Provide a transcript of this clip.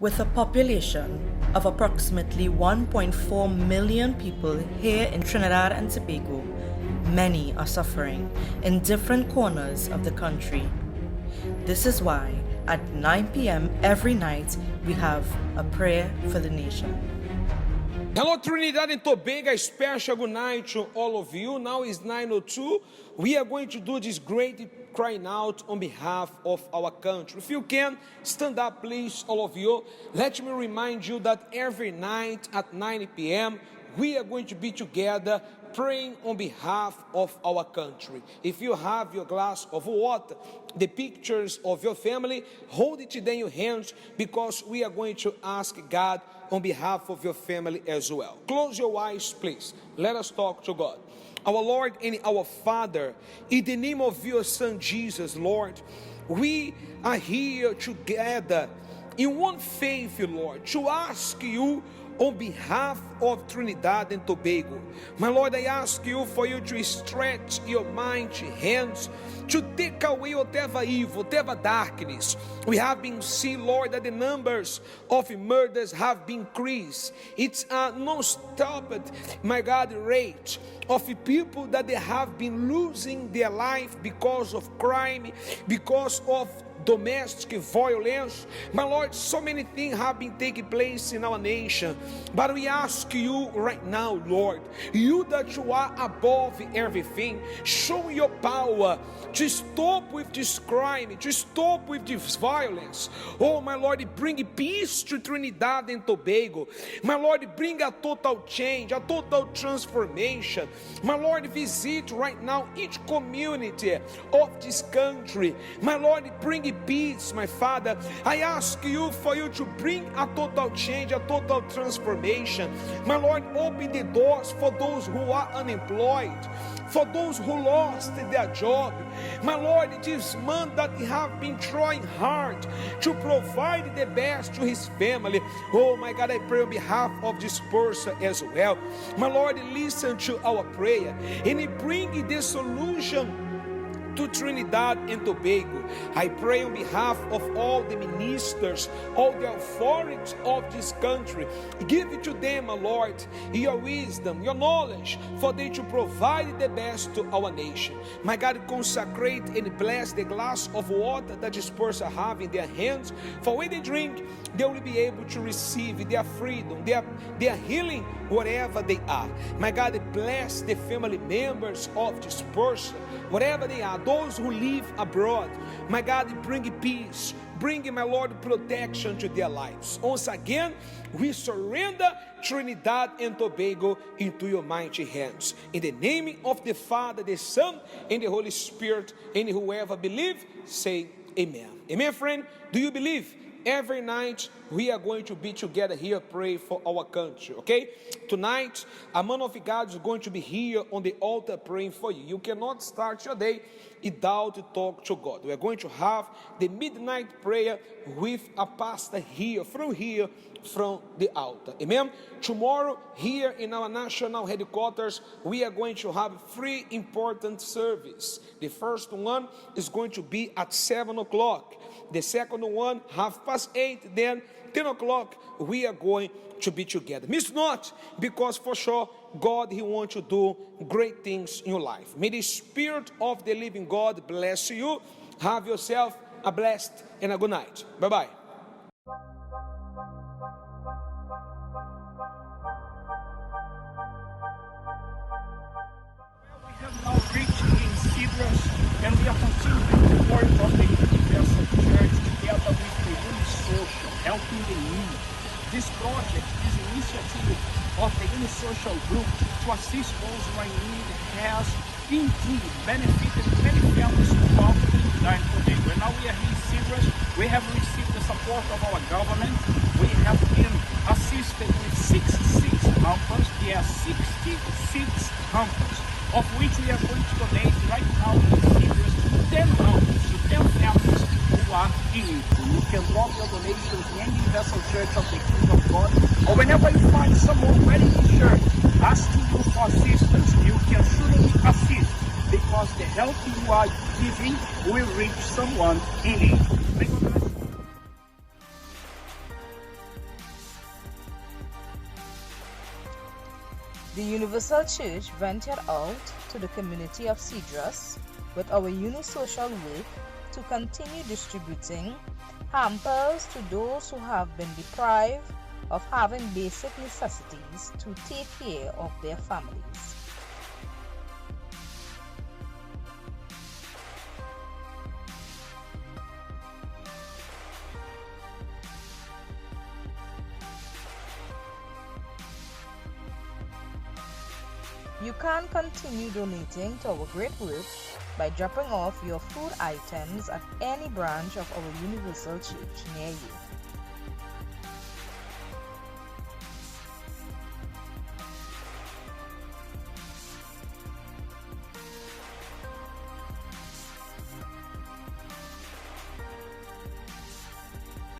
With a population of approximately 1.4 million people here in Trinidad and Tobago, many are suffering in different corners of the country. This is why at 9 p.m. every night we have a prayer for the nation. Hello Trinidad and Tobago, a special good night to all of you. Now is 9:02. We are going to do this great crying out on behalf of our country. If you can, stand up please, all of you. Let me remind you that every night at 9 p.m. we are going to be together praying on behalf of our country. If you have your glass of water, the pictures of your family, hold it in your hands, because we are going to ask God on behalf of your family as well. Close your eyes please. Let us talk to God. Our Lord and our Father, in the name of your Son Jesus, Lord, we are here together in one faith, Lord, to ask you on behalf of Trinidad and Tobago. My Lord, I ask you for you to stretch your mighty hands to take away whatever evil, whatever darkness. We have been seeing, Lord, that the numbers of murders have been increased. It's a non-stopped, my God, rate of people that they have been losing their life because of crime, because of domestic violence. My Lord, so many things have been taking place in our nation, but we ask you right now, Lord, you that you are above everything, show your power to stop with this crime, to stop with this violence. Oh my Lord, bring peace to Trinidad and Tobago. My Lord, bring a total change, a total transformation. My Lord, visit right now each community of this country. My Lord, bring peace, my Father. I ask you for you to bring a total change, a total transformation. My Lord, open the doors for those who are unemployed, for those who lost their job. My Lord, it is man that have been trying hard to provide the best to his family. Oh my God, I pray on behalf of this person as well. My Lord, listen to our prayer and bring the solution to Trinidad and Tobago. I pray on behalf of all the ministers, all the authorities of this country. Give it to them, my Lord, your wisdom, your knowledge, for them to provide the best to our nation. My God, consecrate and bless the glass of water that this person have in their hands, for when they drink, they will be able to receive their freedom, their healing, wherever they are. My God, bless the family members of this person, wherever they are, those who live abroad. My God, bring peace, bring, my Lord, protection to their lives. Once again, we surrender Trinidad and Tobago into your mighty hands. In the name of the Father, the Son, and the Holy Spirit, and whoever believe, say amen. Amen, friend? Do you believe? Every night we are going to be together here, pray for our country, okay? Tonight, a man of God is going to be here on the altar praying for you. You cannot start your day without talk to God. We are going to have the midnight prayer with a pastor here, from the altar. Amen? Tomorrow, here in our national headquarters, we are going to have 3 important services. The first one is going to be at 7 o'clock. The second one, 8:30, then 10 o'clock, we are going to be together. Miss not, because for sure, God, He wants to do great things in your life. May the Spirit of the living God bless you. Have yourself a blessed and a good night. Bye-bye. We have now reached in Cyprus, and we are continuing the work of the Universal Church together with the Unisocial, helping the needy. This project, this initiative of the Unisocial group to assist those who are in need, has indeed benefited many families throughout the Trinidad and Tobago. And now we are here in Cyprus. We have received the support of our government. We have been assisted with 66 hampers. There are 66 hampers, of which we are going to donate right now in Cyprus 10 hampers to 10 families who are in need. You can drop your donations in any vessel church of the Kingdom of God, or whenever you find someone wearing a shirt asking you for assistance, you can surely assist, because the help you are giving will reach someone in need. May God bless you. The Universal Church ventured out to the community of Cedros with our Unisocial work to continue distributing hampers to those who have been deprived of having basic necessities to take care of their families. You can continue donating to our great work by dropping off your food items at any branch of our Universal Church near you.